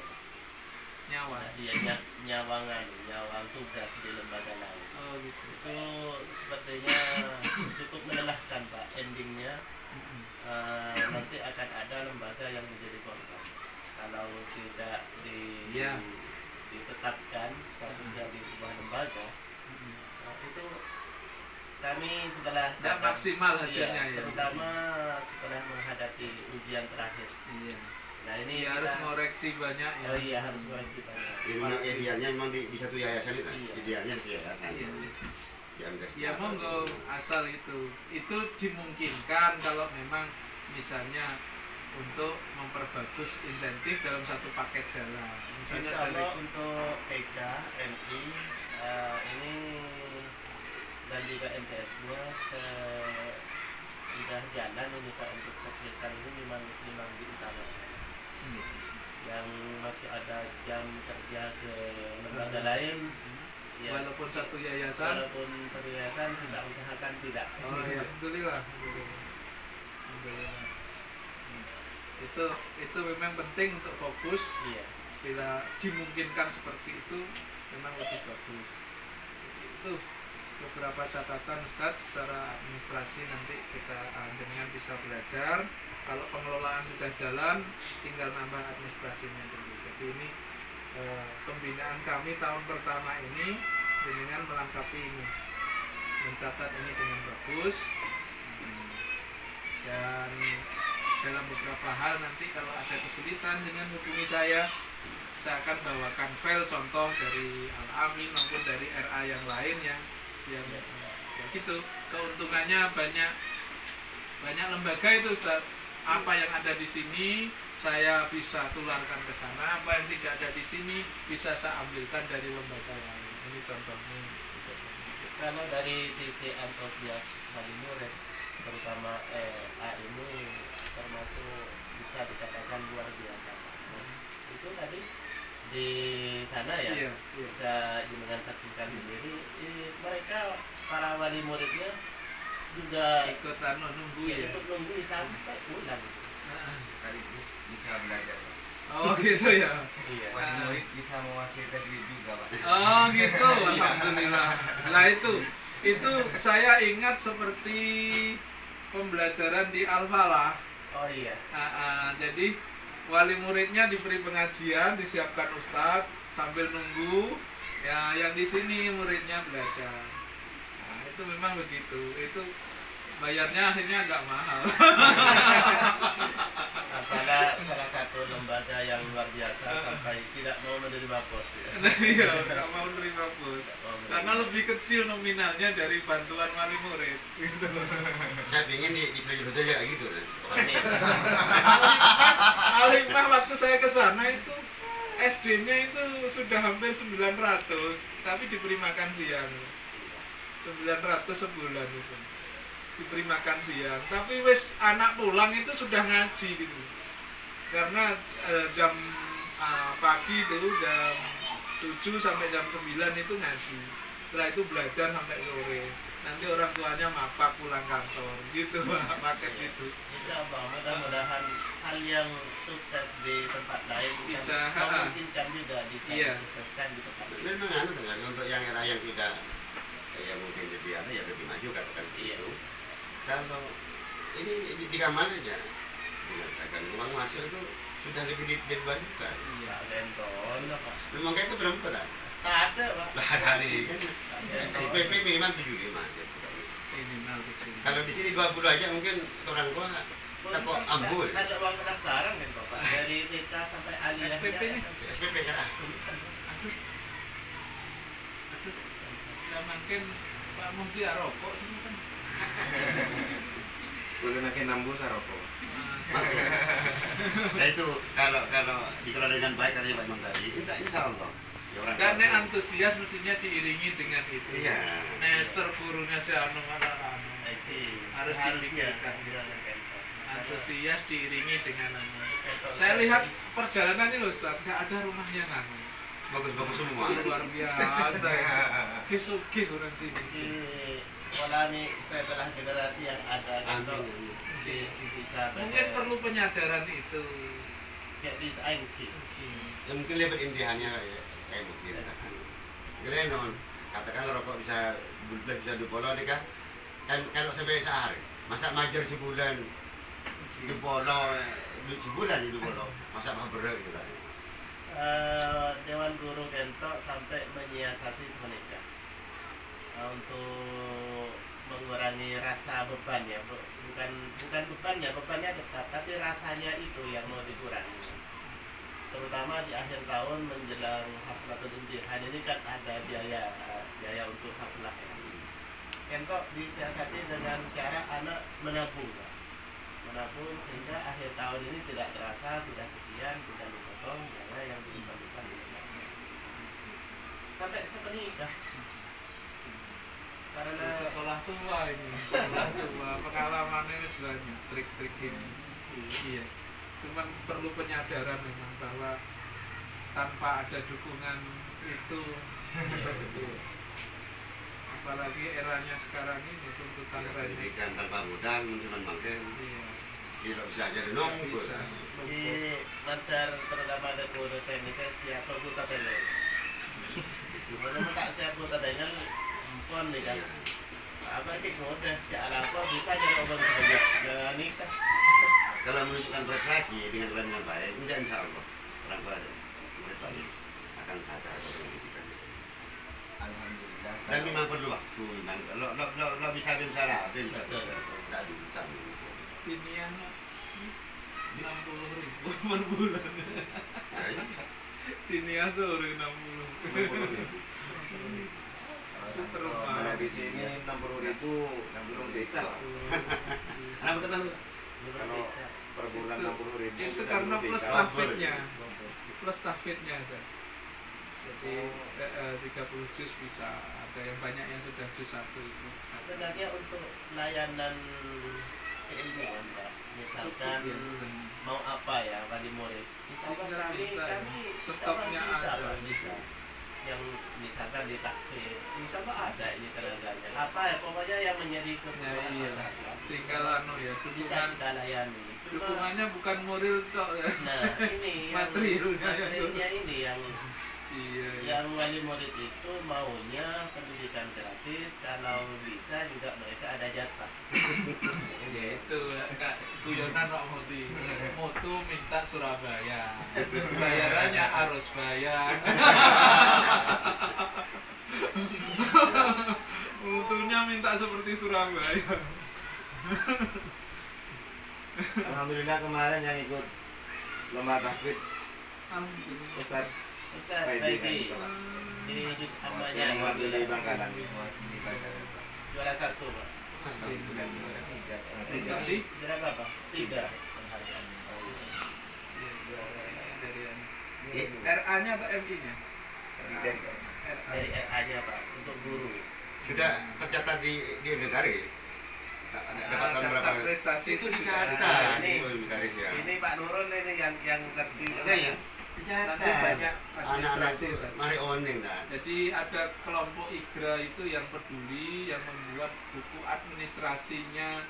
B: Nyawa.
D: Nah, iya nyawang tugas di lembaga lain.
B: Oh gitu.
D: Itu sepertinya cukup melelahkan Pak. Endingnya nanti akan ada lembaga yang menjadi korban kalau tidak ditetapkan statusnya di sebuah lembaga. Nah, itu kami setelah
B: tidak maksimal hasilnya ya.
D: Terutama setelah menghadapi ujian terakhir.
B: Iya.
D: Nah ini
B: ya, harus ngoreksi banyak ya.
D: Oh iya, harus ngoreksi banyak.
A: Memang idealnya memang di satu yayasan itu.
D: Iya.
A: Idealnya di yayasan.
B: Iya.
A: Ya
B: monggo asal itu dimungkinkan kalau memang misalnya untuk memperbagus insentif dalam satu paket jalan. Misalnya
D: Insya untuk TK, MI ini dan juga MTS-nya sudah jalan ini Pak. Untuk sekitar ini memang diutamakan. Yang masih ada jam kerja ke lembaga lain. Ya,
B: walaupun satu yayasan
D: tidak usahakan tidak.
B: Oh ya, alhamdulillah. Itu memang penting untuk fokus.
D: Iya.
B: Bila dimungkinkan seperti itu memang lebih bagus. Itu beberapa catatan Ustadz secara administrasi, nanti kita jenengan bisa belajar. Kalau pengelolaan sudah jalan, tinggal nambah administrasinya dulu. Jadi ini pembinaan kami tahun pertama ini dengan melengkapi ini, mencatat ini dengan bagus, dan dalam beberapa hal nanti kalau ada kesulitan dengan hubungi saya akan bawakan file contoh dari Al-Amin maupun dari RA yang lain yang ya gitu. Keuntungannya banyak lembaga itu Ustaz. Apa yang ada di sini saya bisa tularkan ke sana, apa yang tidak ada di sini bisa saya ambilkan dari lembaga lain. Ini contohnya.
D: Kalau dari sisi antusias wali murid, terutama A ini termasuk bisa dikatakan luar biasa. Itu tadi di sana ya,
B: iya.
D: Bisa dengan saksikan sendiri. Mereka para wali muridnya juga
B: ikut nunggu ya.
D: Ikut nunggu sampai pulang.
C: Sekaligus bisa belajar.
B: Oh gitu ya.
D: Iya.
C: Wali murid bisa menguasai tajwid juga Pak.
B: Oh gitu, alhamdulillah. Nah itu saya ingat seperti pembelajaran di Al-Falah.
D: Oh iya.
B: Jadi wali muridnya diberi pengajian, disiapkan ustadz sambil nunggu. Ya, yang di sini muridnya belajar. Nah, itu memang begitu. Itu bayarnya akhirnya agak mahal.
D: Pada salah satu lembaga yang luar biasa sampai tidak mau menerima pos ya.
B: Nah, iya, nggak mau menerima pos. Karena lebih kecil nominalnya dari bantuan wali murid. Gitu.
A: Saya pengen di Sriwijaya aja gitu.
B: Alimah waktu saya ke sana itu SD-nya itu sudah hampir 900, tapi diberi makan siang. 900 sebulan itu. Diberi makan siang, tapi wis anak pulang itu sudah ngaji gitu. karena jam pagi dulu jam 7 sampai jam 9 itu ngaji, setelah itu belajar sampai sore, nanti orang tuanya mapak pulang kantor gitu Pak, paket itu.
D: Insyaallah, mudah-mudahan hal yang sukses di tempat lain
B: Bisa,
D: memungkinkan juga bisa
B: iya,
D: disukseskan di tempat lain.
A: Memang anu dengan untuk yang era yang tidak yang mungkin lebih ada ya lebih maju katakan
D: Iya.
A: begitu. Kalau ini di kamar aja dikatakan uang masuk itu sudah lebih dibantukan.
D: Iya, Lenton apa?
A: Memang kayak itu berapa tak?
D: Tak ada, Pak.
A: Lah ada nih kan. SPP minimal 75 aja.
B: Minimal kecil.
A: Kalau di sini 20 aja mungkin orang tua tak kok ambul.
D: Ada uang pendaftaran kan Pak, dari TK sampai aliyah.
B: SPP nih.
A: SPP kan.
B: Aduh, nggak mungkin Pak Muhdi rokok sih kan.
C: Boleh makin nambah rokok.
A: Nah itu kalau dikelola dengan baik katanya Pak Imam tadi, insya Allah. Ya, orang
B: Dan
A: tua-
B: antusias mestinya diiringi dengan itu.
A: Iya.
B: Neser gurunya si anu malah anu. Harus dipikirkan. Antusias diiringi dengan anu. Saya lihat perjalanan ini loh Ustaz, nggak ada rumah yang anu.
A: Bagus-bagus semua.
B: Luar biasa ya. Oke orang sini.
D: Di pola nih setelah generasi yang ada untuk
A: Amin.
D: bisa
B: Mungkin perlu penyadaran itu.
D: jadi saingki.
A: Ya mungkin lihat intihannya kayak mungkin kalian non katakanlah rokok bisa 20 nih kan kalau sampai sehari masa majer sebulan 20 sebulan 20 masa berat gitu kan.
D: Dewan Guru Gento sampai menyiasati semenikah untuk mengurangi rasa beban ya, bukan bebannya tetap, tapi rasanya itu yang mau dikurangi. Terutama di akhir tahun menjelang haflatul imtihan ini kan ada biaya untuk haflah ya. Gento disiasati dengan cara anak menabung, Pak. Menabung sehingga akhir tahun ini tidak terasa sudah sekian bisa dipotong biaya yang diperlukan sampai semenikah. Karena
B: Sekolah tua ini, sekolah tua, pengalamannya ini banyak, trik-trik ini. Iya. Cuman perlu penyadaran memang bahwa tanpa ada dukungan itu, apalagi eranya sekarang ini tuntutan banyak.
A: Pendidikan tanpa modal cuma makan
B: Iya.
A: tidak bisa jadi
B: Nggak
A: nongkrong.
B: bisa.
D: di mantar terutama ada guru saya ini kan siapa buta penel. Kalau tak siapa buta penel, pun nih kan. Apa sih mudah cara apa bisa jadi orang sebanyak dan nikah.
A: Kalau menunjukkan prestasi dengan dengan baik, tidak insya Allah orang tua prestasi akan sadar kalau pendidikan.
C: Alhamdulillah.
A: Dan memang perlu waktu, memang lo bisa salah, tidak bisa.
B: Ini yang 60.000 per bulan.
A: Nah, ini
B: Tinia sore 60.
C: Kalau di sini 60.000 belum desa.
A: anak betul harus
C: Kalau per bulan 60.000
B: Itu karena plus tahfidnya. Plus tahfidnya Ustaz. Jadi 30 juz bisa, ada yang banyak yang sudah juz 1 itu.
D: Sebenarnya untuk layanan keilmuan Pak, misalkan mau apa ya wali murid, misalkan kami
B: Stoknya
D: bisa,
B: ada.
D: Pak, bisa. Yang misalkan di takfir, misalkan ada ini tenaganya. Apa ya pokoknya yang menjadi kebutuhan
B: Iya.
D: masyarakat.
B: Tinggal anu ya,
D: Bisa
B: dukungan
D: kita layani. Cuma,
B: dukungannya bukan moral tok ya.
D: nah ini materialnya ini yang
B: Iya.
D: yang wali murid itu maunya pendidikan gratis, kalau bisa juga mereka ada jatah.
B: Ya itu Kak guyonan Pak Muti. Mutu minta Surabaya. Bayarannya harus bayar. Mutunya minta seperti Surabaya.
C: Alhamdulillah kemarin yang ikut lomba tahfidz
B: Alhamdulillah.
C: Ustaz
D: Ustaz
C: Baidi
D: Baidi
C: kan
D: di juz
C: yang
D: ammanya
C: mewakili Bangkalan.
D: juara 1 Pak.
B: Tiga di
D: Juara berapa? 3 penghargaan.
B: RA-nya atau MI-nya?
D: Dari RA-nya Pak untuk guru.
A: sudah tercatat di negara. dapatkan berapa
B: daftar prestasi
A: itu
B: itu
A: dicatat
D: ini.
A: itu garis ya.
D: Ini Pak Nurul ini yang ngerti.
A: Iya,
B: nanti
A: dicatat.
B: banyak
A: Anak-anak
B: administrasi
A: itu
B: Ustaz.
A: mari oning kan.
B: Jadi ada kelompok IGRA itu yang peduli, yang membuat buku administrasinya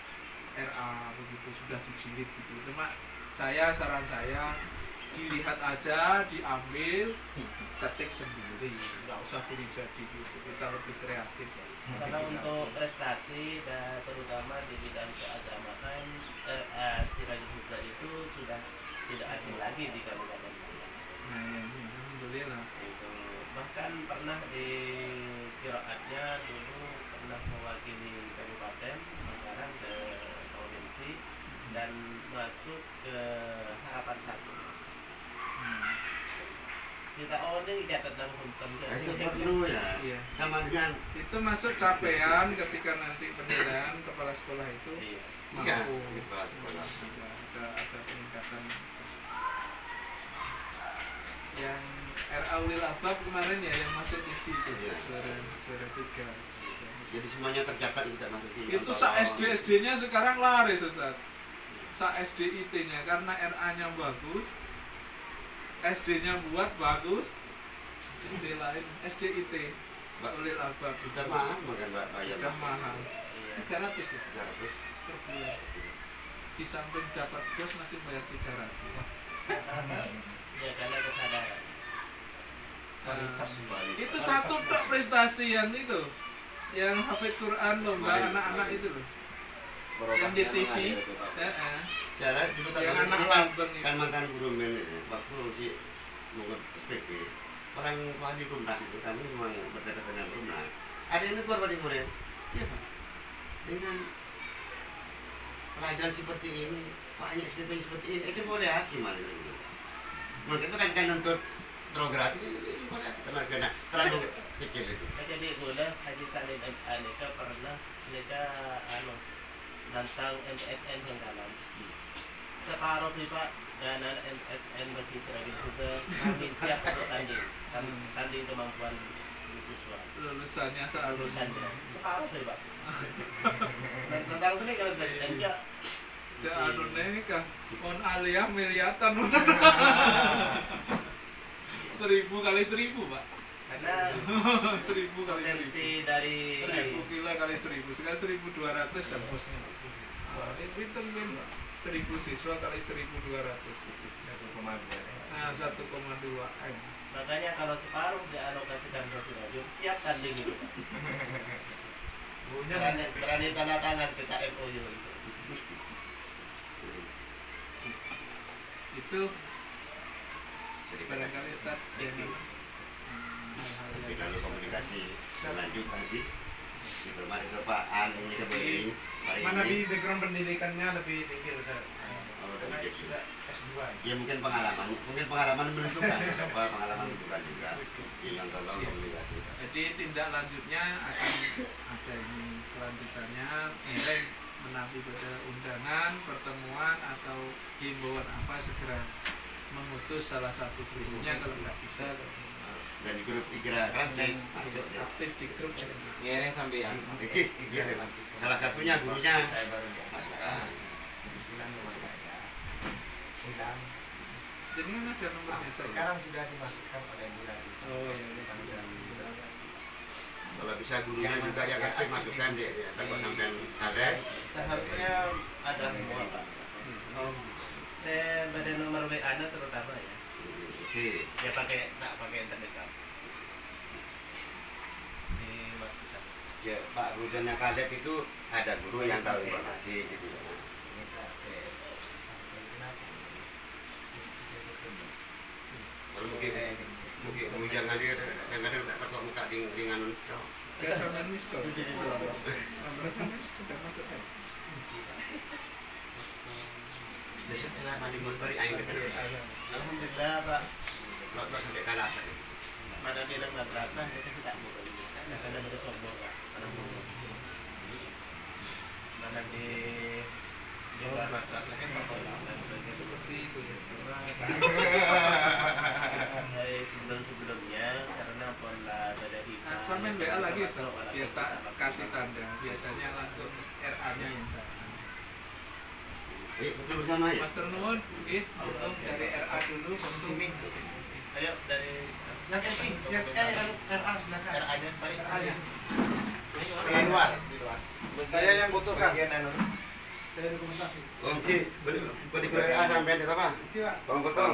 B: RA begitu, sudah dijilid gitu. Cuma saran saya dilihat aja, diambil, ketik sendiri, nggak usah pilih jadi gitu. Kita lebih kreatif.
D: Karena untuk prestasi dan terutama di bidang keagamaan, Sirajul Huda itu sudah tidak asing lagi di Kabupaten Bandung.
B: Nah ini alhamdulillah.
D: Itu bahkan pernah di qiraatnya dulu pernah mewakili kabupaten Manggaran ke provinsi dan masuk ke Harapan 1. Kita ini catat dan hukum
A: Itu perlu ya.
B: Iya.
A: Sama dengan
B: Itu masuk capaian ketika nanti penilaian kepala sekolah itu
D: Iya.
A: iya,
B: mampu.
A: kepala sekolah.
B: Ada peningkatan. Yang RA Ulil Albab kemarin ya yang masuk TV itu
A: Iya.
B: juara 3.
A: Jadi semuanya tercatat kita masukin.
B: Itu sa SD-nya sekarang laris Ustaz. Sa SD IT-nya karena RA-nya bagus. SD-nya buat bagus. SD lain, SD IT Ulil Albab
A: Sudah mahal bukan Mbak bayar.
B: sudah mahal.
D: Iya.
B: 300 ya
A: 300.
B: per bulan. Di samping dapat bos masih bayar 300.
D: Ya karena kesadaran.
A: Kualitas kembali.
B: Itu satu tok prestasi yang itu, yang hafid Quran lomba
A: Mari,
B: anak-anak
A: mari.
B: itu loh, yang di TV.
A: Saya dulu tak
B: Yang
A: tahu,
B: anak
A: ini kan,
B: Lambang itu.
A: kan mantan guru men itu. Waktu si mengurus SPP, orang tua di Rumnas itu kami memang berdekatan dengan Rumnas. Ada yang keluar dari murid, iya Pak. Dengan pelajaran seperti ini, banyak SPP seperti ini, itu boleh hakim ada itu. Maka itu kan nuntut progresi, boleh hakim karena terlalu kecil itu.
D: Jadi gula Haji Salim Aneka pernah mereka nantang MSN yang dalam. Separuh pipa dana MSN bagi Sirajul Huda kami siap untuk tanding kemampuan siswa.
B: Lulusannya soal
D: Lulusannya separuh pipa. Dan tentang sini kalau presiden ya
B: Anu nikah, on aliyah miliatan. 1000 kali 1000 Pak.
D: karena
B: 1000 kali 1000.
D: potensi dari
B: 1000 kilo kali 1000, sekarang 1200 kan bosnya. Hitung kan 1000 siswa kali 1200.
C: 1,2.
B: Nah 1,2 M.
D: makanya kalau separuh dialokasikan ke Sirajul siap tanding itu. Berani tanda tangan kita MOU itu.
B: Itu
A: Jadi
B: barangkali start
D: Isi.
A: tapi lalu komunikasi selanjutnya sih. Gitu, mari ke Pak Aling ini kembali. Hari
C: Mana
A: ini.
C: di background pendidikannya lebih tinggi Ustaz?
A: Oh,
C: Karena
A: lebih tinggi.
C: sudah S2.
A: Ya mungkin pengalaman menentukan apa pengalaman menentukan juga yang tolong komunikasi.
B: Jadi tindak lanjutnya akan ada ini kelanjutannya, nilai menaati pada undangan, pertemuan atau himbauan apa segera mengutus salah satu gurunya kalau nggak bisa
A: Dan di grup IGRA kan masuk ya.
B: aktif di grup.
C: Ngereng sampean.
A: Iya, salah satunya gurunya
C: Saya baru lihat.
A: masukkan.
C: Bilang rumah saya. Bilang.
B: Jadi kan ada nomornya saya.
C: Sekarang sudah dimasukkan oleh bulan.
B: Oh iya, sudah.
A: Kalau bisa gurunya juga yang aktif masukkan dia takut sampean ada.
D: Seharusnya ada semua Pak. Saya pada nomor WA-nya terutama ya.
A: Oke.
D: Ya tak pakai internet Kak. Dimasukkan.
A: Ya, Pak Rudannya Kaleb itu ada guru yang tahu informasi gitu. Kalau mungkin jangan dia kadang-kadang tak tahu muka dengan
B: Saya sama miskol. Nomor sama sudah masuk kan?
A: besok selama di Mulbari aing ketemu.
D: Alhamdulillah Pak.
A: Lo sampai kalah saja.
D: Mana bilang madrasah itu tidak boleh. Karena ada sombong Pak. Mana di luar madrasahnya seperti itu ya. Sebelum-sebelumnya karena pola beda hitam
B: sampean WA lagi Ustaz, biar tak kasih tanda. Biasanya langsung RA-nya yang saya.
A: Foto bersama ya.
B: Matur nuwun, nggih, untuk dari RA dulu untuk
D: Ayo dari
E: Yang penting, yang RA silakan.
D: RA-nya balik.
E: RA-nya.
D: Di luar, di luar.
E: Saya yang butuhkan.
C: Bagian anu.
E: Saya dokumentasi.
A: Om si, beri sampai apa?
E: Iya, Pak.
A: Tolong foto.